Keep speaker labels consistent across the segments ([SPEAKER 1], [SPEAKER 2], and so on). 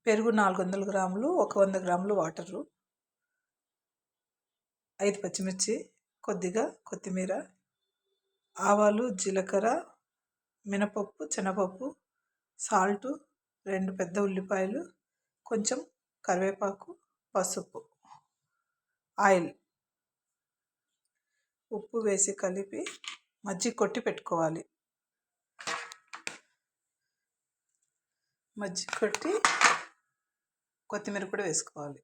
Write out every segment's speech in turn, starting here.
[SPEAKER 1] పెరుగు 400 గ్రాములు, ఒక 100 గ్రాములు వాటరు, 5 పచ్చిమిర్చి, కొద్దిగా కొత్తిమీర, ఆవాలు, జీలకర్ర, మినపప్పు, శనగపప్పు, సాల్టు, 2 పెద్ద ఉల్లిపాయలు, కొంచెం కరివేపాకు, పసుపు, ఆయిల్, ఉప్పు వేసి కలిపి మజ్జిగ కొట్టి పెట్టుకోవాలి. మజ్జిగ కొట్టి కొత్తిమీర కూడా వేసుకోవాలి.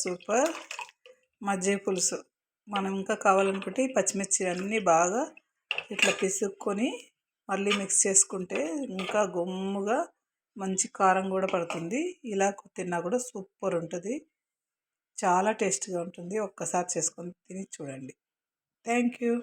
[SPEAKER 1] సూపర్ మజ్జిగ పులుసు. మనం ఇంకా కావాలనుకుంటే ఈ పచ్చిమిర్చి అన్నీ బాగా ఇట్లా పిసుక్కొని మళ్ళీ మిక్స్ చేసుకుంటే ఇంకా గుమ్ముగా మంచి కారం కూడా పడుతుంది. ఇలా తిన్నా కూడా సూపర్ ఉంటుంది, చాలా టేస్ట్గా ఉంటుంది. ఒక్కసారి చేసుకొని తిని చూడండి. Thank you.